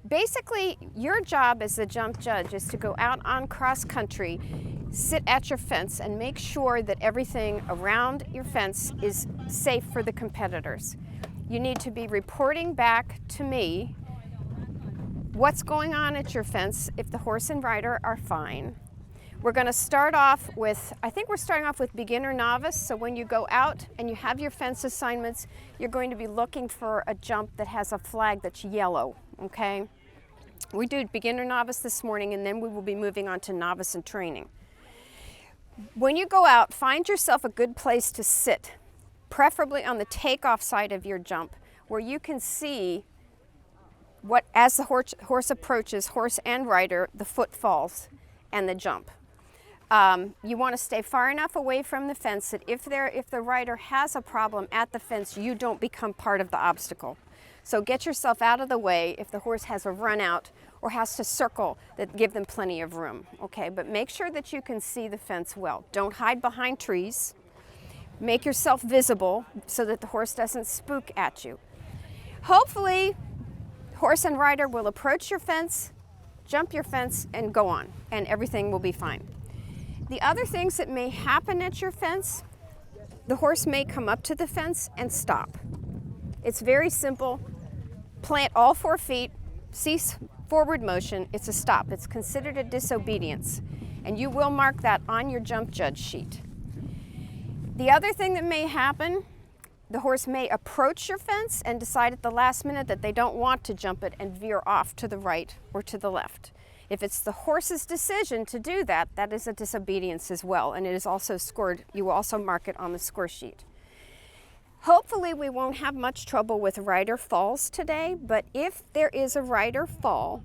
basically, your job as the jump judge is to go out on cross country, sit at your fence, and make sure that everything around your fence is safe for the competitors. You need to be reporting back to me what's going on at your fence if the horse and rider are fine. We're going to start off with, I think we're starting off with beginner novice. So when you go out and you have your fence assignments, you're going to be looking for a jump that has a flag that's yellow, okay? We did beginner novice this morning, and then we will be moving on to novice and training. When you go out, find yourself a good place to sit, preferably on the takeoff side of your jump, where you can see what, as the horse approaches, horse and rider, the footfalls and the jump. You want to stay far enough away from the fence that if the rider has a problem at the fence, you don't become part of the obstacle. So get yourself out of the way if the horse has a run out or has to circle, that give them plenty of room, okay? But make sure that you can see the fence well. Don't hide behind trees. Make yourself visible so that the horse doesn't spook at you. Hopefully, horse and rider will approach your fence, jump your fence, and go on, and everything will be fine. The other things that may happen at your fence, the horse may come up to the fence and stop. It's very simple. Plant all 4 feet, cease forward motion. It's a stop. It's considered a disobedience, and you will mark that on your jump judge sheet. The other thing that may happen, the horse may approach your fence and decide at the last minute that they don't want to jump it and veer off to the right or to the left. If it's the horse's decision to do that, that is a disobedience as well, and it is also scored. You will also mark it on the score sheet. Hopefully we won't have much trouble with rider falls today, but if there is a rider fall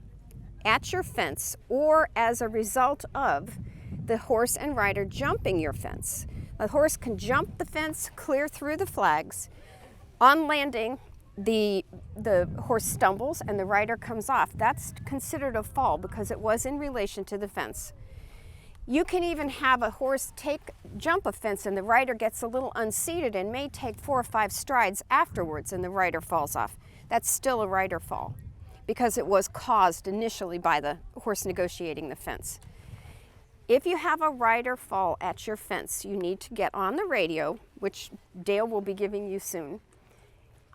at your fence or as a result of the horse and rider jumping your fence, the horse can jump the fence, clear through the flags. On landing, the horse stumbles and the rider comes off. That's considered a fall because it was in relation to the fence. You can even have a horse jump a fence and the rider gets a little unseated and may take 4 or 5 strides afterwards and the rider falls off. That's still a rider fall because it was caused initially by the horse negotiating the fence. If you have a rider fall at your fence, you need to get on the radio, which Dale will be giving you soon.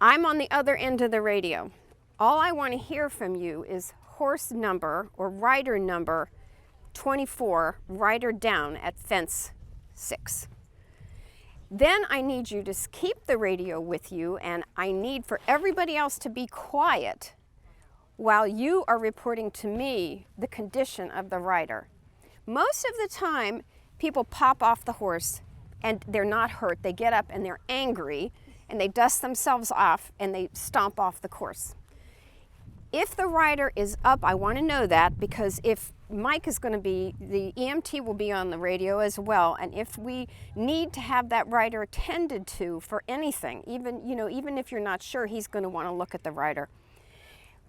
I'm on the other end of the radio. All I want to hear from you is horse number or rider number 24, rider down at fence 6. Then I need you to keep the radio with you, and I need for everybody else to be quiet while you are reporting to me the condition of the rider. Most of the time, people pop off the horse and they're not hurt. They get up and they're angry and they dust themselves off and they stomp off the course. If the rider is up, I want to know that, because if Mike is going to be, the EMT will be on the radio as well, and if we need to have that rider attended to for anything, even if you're not sure, he's going to want to look at the rider.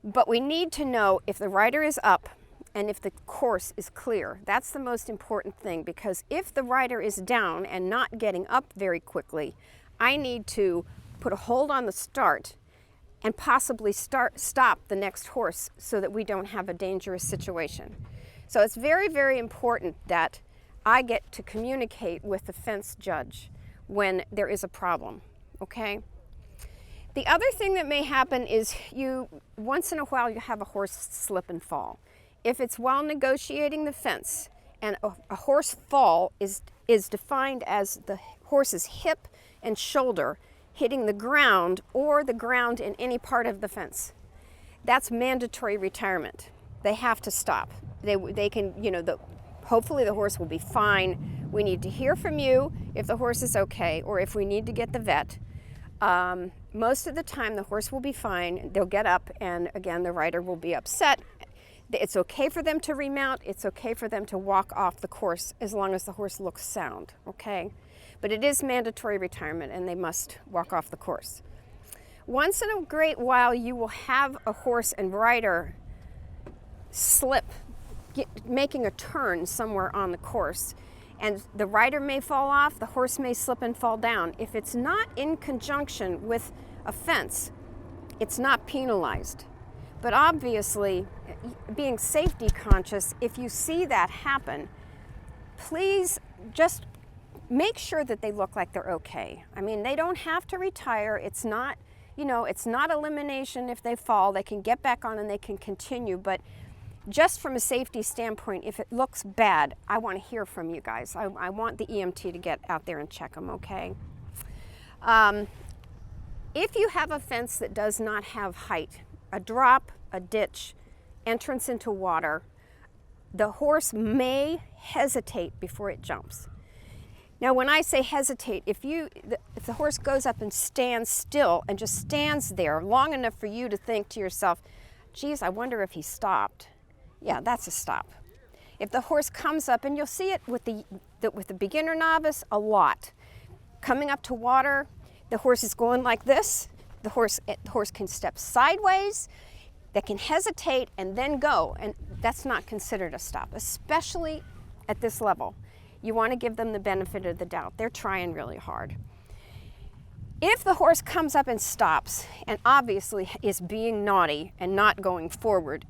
But we need to know if the rider is up and if the course is clear. That's the most important thing, because if the rider is down and not getting up very quickly, I need to put a hold on the start and possibly stop the next horse so that we don't have a dangerous situation. So it's very, very important that I get to communicate with the fence judge when there is a problem, okay? The other thing that may happen is once in a while you have a horse slip and fall. If it's while negotiating the fence, and a horse fall is defined as the horse's hip and shoulder hitting the ground or the ground in any part of the fence. That's mandatory retirement. They have to stop. They can, hopefully the horse will be fine. We need to hear from you if the horse is okay or if we need to get the vet. Most of the time the horse will be fine. They'll get up, and again, the rider will be upset. It's okay for them to remount. It's okay for them to walk off the course as long as the horse looks sound, okay? But it is mandatory retirement and they must walk off the course. Once in a great while, you will have a horse and rider slip, making a turn somewhere on the course. And the rider may fall off, the horse may slip and fall down. If it's not in conjunction with a fence, it's not penalized. But obviously, being safety conscious, if you see that happen, please just make sure that they look like they're okay. I mean, they don't have to retire. It's not, you know, it's not elimination if they fall. They can get back on and they can continue. But just from a safety standpoint, if it looks bad, I want to hear from you guys. I want the EMT to get out there and check them, okay? If you have a fence that does not have height, a drop, a ditch, entrance into water, the horse may hesitate before it jumps. Now, when I say hesitate, if the horse goes up and stands still and just stands there long enough for you to think to yourself, geez, I wonder if he stopped. Yeah, that's a stop. If the horse comes up, and you'll see it with the beginner novice a lot, coming up to water, the horse is going like this. The horse can step sideways. They can hesitate and then go, and that's not considered a stop, especially at this level. You want to give them the benefit of the doubt. They're trying really hard. If the horse comes up and stops, and obviously is being naughty and not going forward,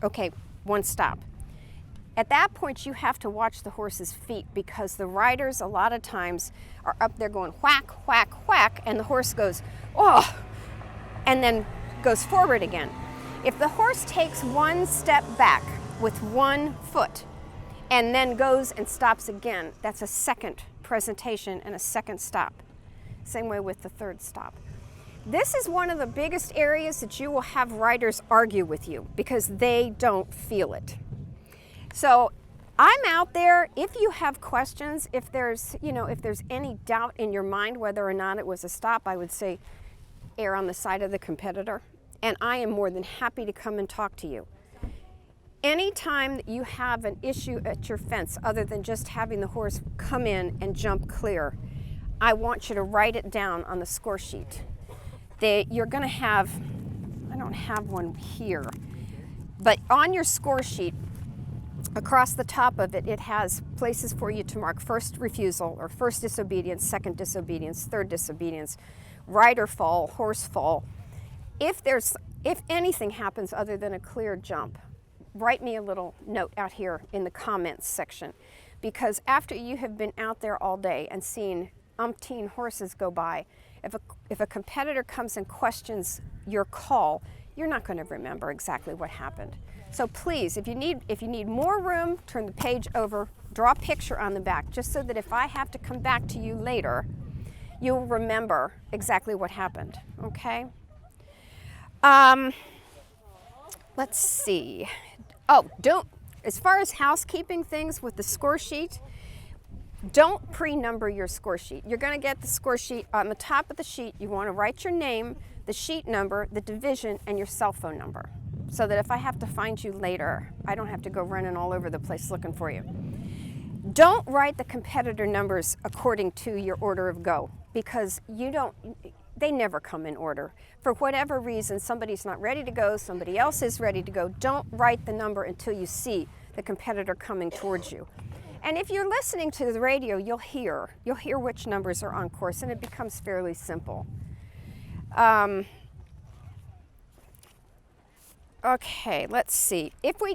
okay, one stop. At that point, you have to watch the horse's feet, because the riders a lot of times are up there going whack, whack, whack, and the horse goes, oh, and then goes forward again. If the horse takes one step back with one foot and then goes and stops again, that's a second presentation and a second stop. Same way with the third stop. This is one of the biggest areas that you will have riders argue with you because they don't feel it. So I'm out there. If you have questions, if there's any doubt in your mind whether or not it was a stop, I would say err on the side of the competitor, and I am more than happy to come and talk to you. Anytime that you have an issue at your fence other than just having the horse come in and jump clear, I want you to write it down on the score sheet. You're going to have, I don't have one here, but on your score sheet, across the top of it, it has places for you to mark first refusal or first disobedience, second disobedience, third disobedience, rider fall, horse fall. If anything happens other than a clear jump, write me a little note out here in the comments section, because after you have been out there all day and seen umpteen horses go by, if a competitor comes and questions your call, you're not going to remember exactly what happened. So please, if you need more room, turn the page over, draw a picture on the back, just so that if I have to come back to you later, you'll remember exactly what happened, okay? Let's see. Oh, as far as housekeeping things with the score sheet, don't pre-number your score sheet. You're going to get the score sheet on the top of the sheet. You want to write your name, the sheet number, the division, and your cell phone number, so that if I have to find you later, I don't have to go running all over the place looking for you. Don't write the competitor numbers according to your order of go, because they never come in order. For whatever reason, somebody's not ready to go, somebody else is ready to go. Don't write the number until you see the competitor coming towards you. And if you're listening to the radio, you'll hear which numbers are on course, and it becomes fairly simple. Okay, let's see.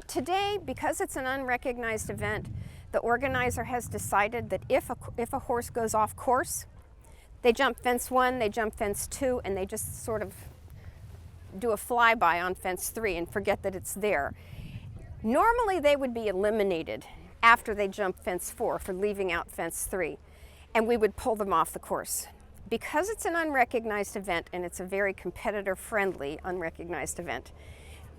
Today, because it's an unrecognized event, the organizer has decided that if a horse goes off course, they jump fence 1, they jump fence 2, and they just sort of do a flyby on fence 3 and forget that it's there. Normally, they would be eliminated after they jump fence 4 for leaving out fence 3, and we would pull them off the course. Because it's an unrecognized event, and it's a very competitor-friendly unrecognized event,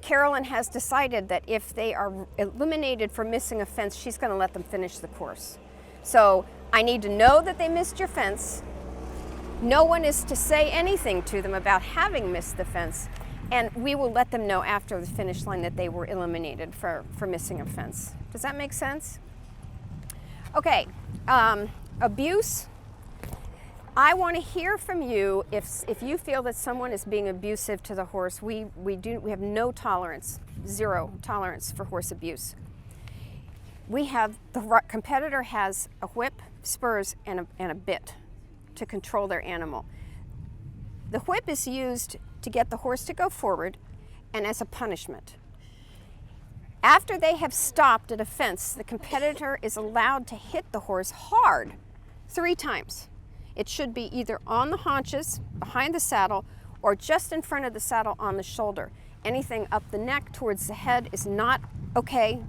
Carolyn has decided that if they are eliminated for missing a fence, she's going to let them finish the course. So I need to know that they missed your fence. No one is to say anything to them about having missed the fence, and we will let them know after the finish line that they were eliminated for missing a fence. Does that make sense? Okay, abuse. I want to hear from you if you feel that someone is being abusive to the horse. We have no tolerance, zero tolerance for horse abuse. The competitor has a whip, spurs, and a bit to control their animal. The whip is used to get the horse to go forward, and as a punishment. After they have stopped at a fence, the competitor is allowed to hit the horse hard 3 times. It should be either on the haunches, behind the saddle, or just in front of the saddle on the shoulder. Anything up the neck towards the head is not okay,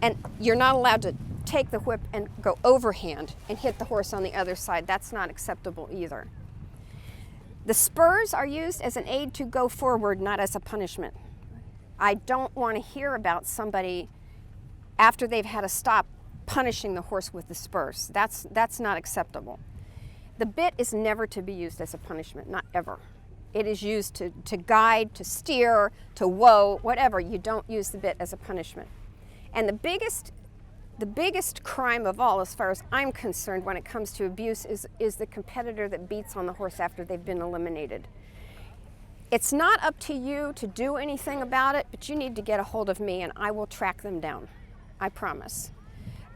and you're not allowed to take the whip and go overhand and hit the horse on the other side. That's not acceptable either. The spurs are used as an aid to go forward, not as a punishment. I don't want to hear about somebody after they've had a stop punishing the horse with the spurs. That's not acceptable. The bit is never to be used as a punishment, not ever. It is used to guide, to steer, to whoa, whatever. You don't use the bit as a punishment. And the biggest crime of all, as far as I'm concerned, when it comes to abuse, is the competitor that beats on the horse after they've been eliminated. It's not up to you to do anything about it, but you need to get a hold of me and I will track them down. I promise.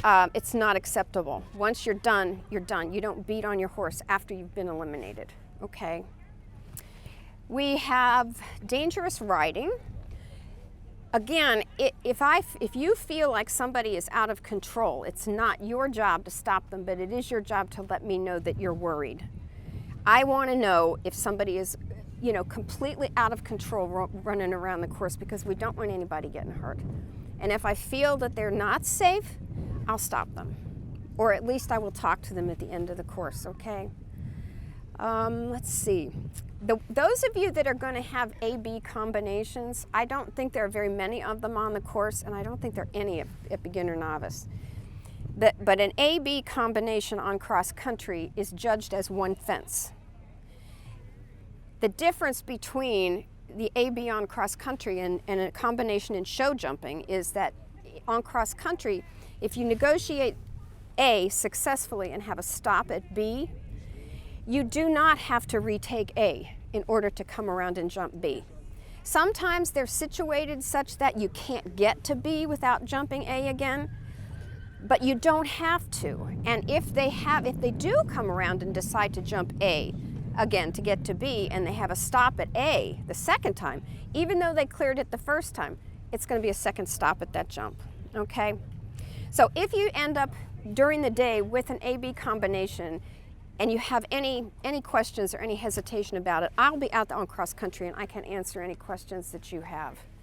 It's not acceptable. Once you're done, you're done. You don't beat on your horse after you've been eliminated, okay? We have dangerous riding. Again, if you feel like somebody is out of control, it's not your job to stop them, but it is your job to let me know that you're worried. I want to know if somebody is, completely out of control running around the course, because we don't want anybody getting hurt. And if I feel that they're not safe, I'll stop them. Or at least I will talk to them at the end of the course, okay? Let's see. Those of you that are going to have A-B combinations, I don't think there are very many of them on the course, and I don't think there are any at beginner novice. But an A-B combination on cross country is judged as one fence. The difference between the A-B on cross country and a combination in show jumping is that on cross country, if you negotiate A successfully and have a stop at B, you do not have to retake A in order to come around and jump B. Sometimes they're situated such that you can't get to B without jumping A again, but you don't have to. And if they do come around and decide to jump A again to get to B, and they have a stop at A the second time, even though they cleared it the first time, it's going to be a second stop at that jump, okay? So if you end up during the day with an A-B combination and you have any questions or any hesitation about it, I'll be out on cross country and I can answer any questions that you have.